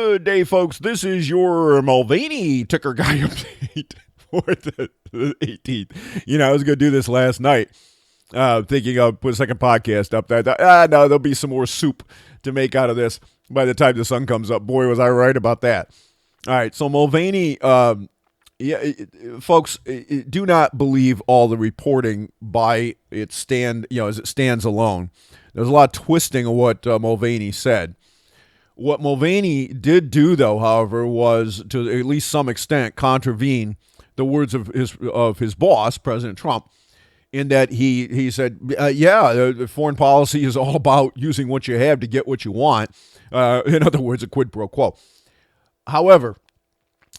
Good day, folks. This is your Mulvaney ticker guy update for the 18th. I was going to do this last night, thinking I'll put a second podcast up. I thought, no, there'll be some more soup to make out of this by the time the sun comes up. Boy, was I right about that. All right, so Mulvaney, folks, do not believe all the reporting by its as it stands alone. There's a lot of twisting of what Mulvaney said. What Mulvaney did do, though, however, was to at least some extent contravene the words of his boss, President Trump, in that he said, foreign policy is all about using what you have to get what you want. In other words, a quid pro quo. However,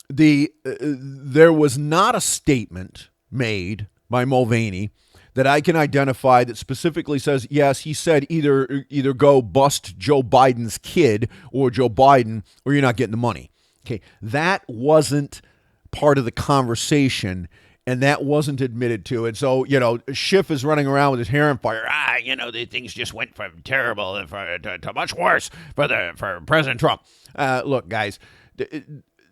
there was not a statement made by Mulvaney that I can identify that specifically says, yes, he said either go bust Joe Biden's kid or Joe Biden or you're not getting the money. Okay, that wasn't part of the conversation, and that wasn't admitted to. And so, Schiff is running around with his hair on fire. The things just went from terrible to much worse for President Trump. Look, guys,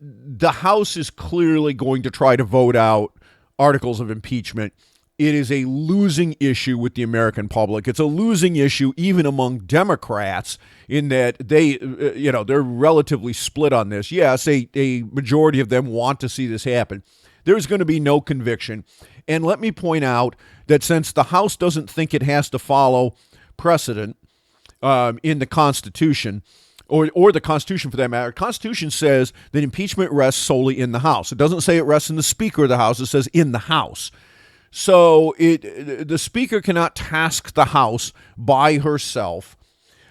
the House is clearly going to try to vote out articles of impeachment. It is a losing issue with the American public. It's a losing issue even among Democrats in that they're relatively split on this. Yes, a majority of them want to see this happen. There's going to be no conviction. And let me point out that since the House doesn't think it has to follow precedent in the Constitution, or the Constitution for that matter, the Constitution says that impeachment rests solely in the House. It doesn't say it rests in the Speaker of the House. It says in the House. So the Speaker cannot task the House by herself,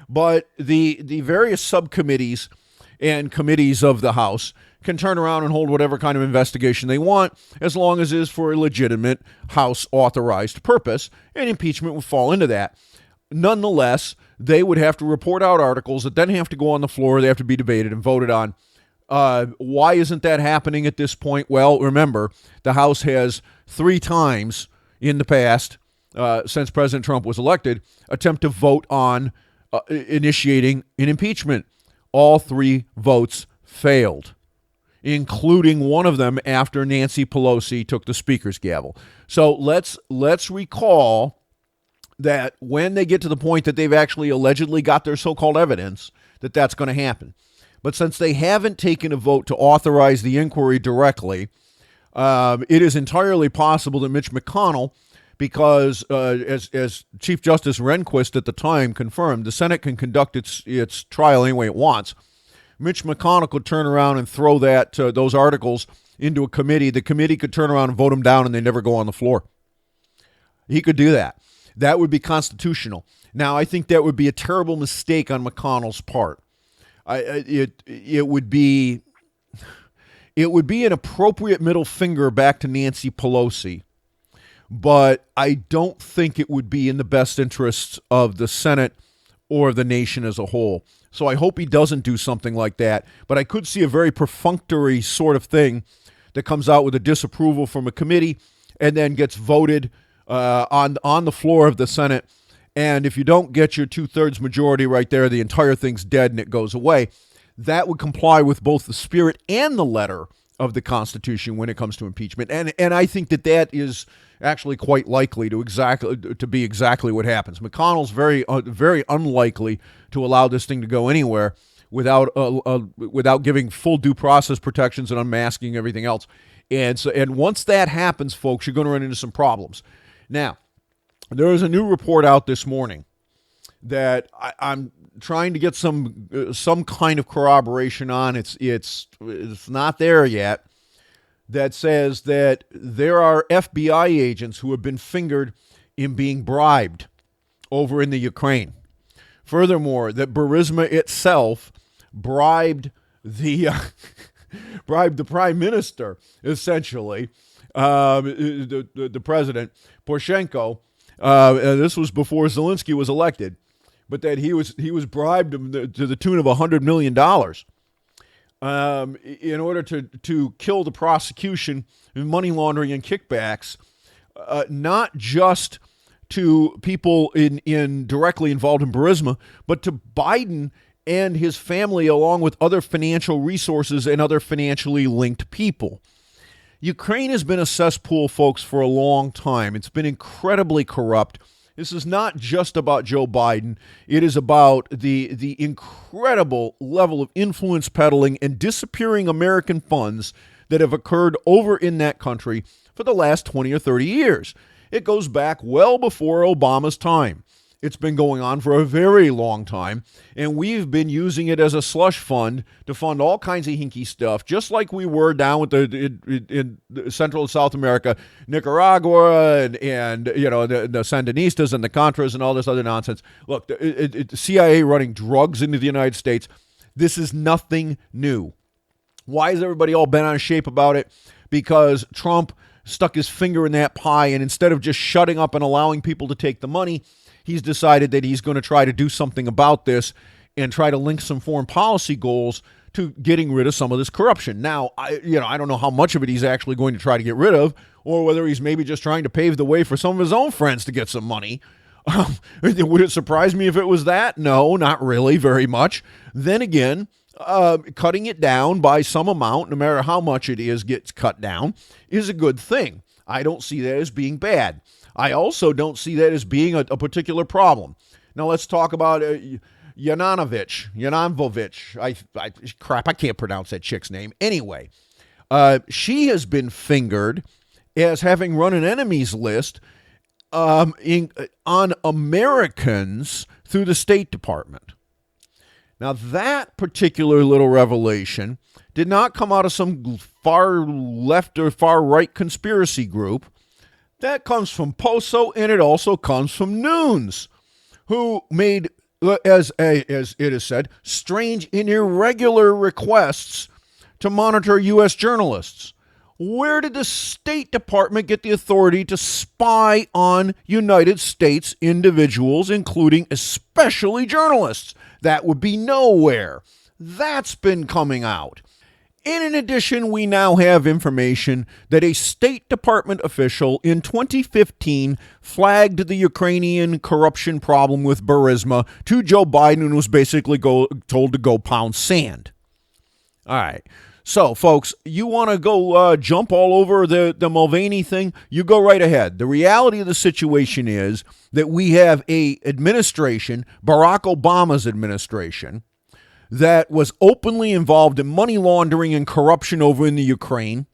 but the various subcommittees and committees of the House can turn around and hold whatever kind of investigation they want as long as it is for a legitimate House-authorized purpose, and impeachment would fall into that. Nonetheless, they would have to report out articles that then have to go on the floor. They have to be debated and voted on. Why isn't that happening at this point? Well, remember, the House has 3 times in the past, since President Trump was elected, attempt to vote on initiating an impeachment. All 3 votes failed, including one of them after Nancy Pelosi took the Speaker's gavel. So let's recall that when they get to the point that they've actually allegedly got their so-called evidence, that's going to happen. But since they haven't taken a vote to authorize the inquiry directly, it is entirely possible that Mitch McConnell, because as Chief Justice Rehnquist at the time confirmed, the Senate can conduct its trial any way it wants. Mitch McConnell could turn around and throw those articles into a committee. The committee could turn around and vote them down, and they never go on the floor. He could do that. That would be constitutional. Now, I think that would be a terrible mistake on McConnell's part. It would be an appropriate middle finger back to Nancy Pelosi, but I don't think it would be in the best interests of the Senate or the nation as a whole. So I hope he doesn't do something like that, but I could see a very perfunctory sort of thing that comes out with a disapproval from a committee and then gets voted on the floor of the Senate. And if you don't get your 2/3 majority right there, the entire thing's dead and it goes away. That would comply with both the spirit and the letter of the Constitution when it comes to impeachment. And I think that is actually quite likely to be exactly what happens. McConnell's very unlikely to allow this thing to go anywhere without giving full due process protections and unmasking everything else. And once that happens, folks, you're going to run into some problems. Now, there is a new report out this morning that I'm trying to get some kind of corroboration on. It's not there yet. That says that there are FBI agents who have been fingered in being bribed over in the Ukraine. Furthermore, that Burisma itself bribed the prime minister, essentially, the president, Poroshenko. This was before Zelensky was elected, but that he was bribed to the tune of $100 million in order to kill the prosecution in money laundering and kickbacks, not just to people in directly involved in Burisma, but to Biden and his family, along with other financial resources and other financially linked people. Ukraine has been a cesspool, folks, for a long time. It's been incredibly corrupt. This is not just about Joe Biden. It is about the incredible level of influence peddling and disappearing American funds that have occurred over in that country for the last 20 or 30 years. It goes back well before Obama's time. It's been going on for a very long time, and we've been using it as a slush fund to fund all kinds of hinky stuff, just like we were down with in Central and South America, Nicaragua, and you know the Sandinistas and the Contras and all this other nonsense. Look, the CIA running drugs into the United States. This is nothing new. Why is everybody all bent out of shape about it? Because Trump stuck his finger in that pie, and instead of just shutting up and allowing people to take the money, he's decided that he's going to try to do something about this and try to link some foreign policy goals to getting rid of some of this corruption. Now, I don't know how much of it he's actually going to try to get rid of, or whether he's maybe just trying to pave the way for some of his own friends to get some money. Would it surprise me if it was that? No, not really very much. Then again, cutting it down by some amount, no matter how much it is gets cut down, is a good thing. I don't see that as being bad. I also don't see that as being a particular problem. Now let's talk about Yananovich. I can't pronounce that chick's name. Anyway, she has been fingered as having run an enemies list on Americans through the State Department. Now that particular little revelation did not come out of some far left or far right conspiracy group. That comes from Poso, and it also comes from Nunes, who made, as it is said, strange and irregular requests to monitor U.S. journalists. Where did the State Department get the authority to spy on United States individuals, including especially journalists? That would be nowhere. That's been coming out. And in addition, we now have information that a State Department official in 2015 flagged the Ukrainian corruption problem with Burisma to Joe Biden and was basically told to go pound sand. All right. So, folks, you want to go jump all over the Mulvaney thing? You go right ahead. The reality of the situation is that we have a administration, Barack Obama's administration, that was openly involved in money laundering and corruption over in the Ukraine.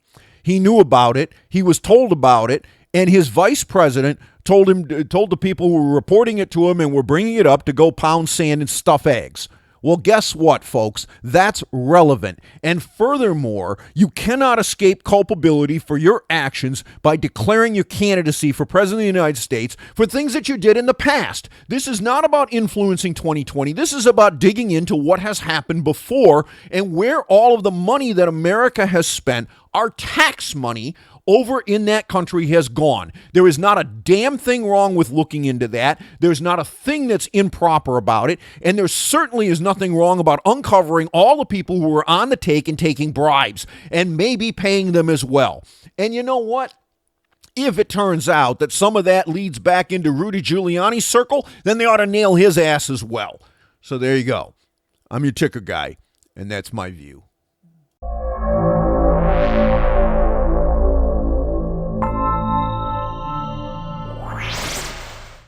He knew about it. He was told about it. And his vice president told the people who were reporting it to him and were bringing it up to go pound sand and stuff eggs. Well, guess what, folks? That's relevant. And furthermore, you cannot escape culpability for your actions by declaring your candidacy for president of the United States for things that you did in the past. This is not about influencing 2020. This is about digging into what has happened before and where all of the money that America has spent, our tax money, over in that country has gone. There is not a damn thing wrong with looking into that. There's not a thing that's improper about it. And there certainly is nothing wrong about uncovering all the people who were on the take and taking bribes and maybe paying them as well. And you know what? If it turns out that some of that leads back into Rudy Giuliani's circle, then they ought to nail his ass as well. So there you go. I'm your ticker guy, and that's my view.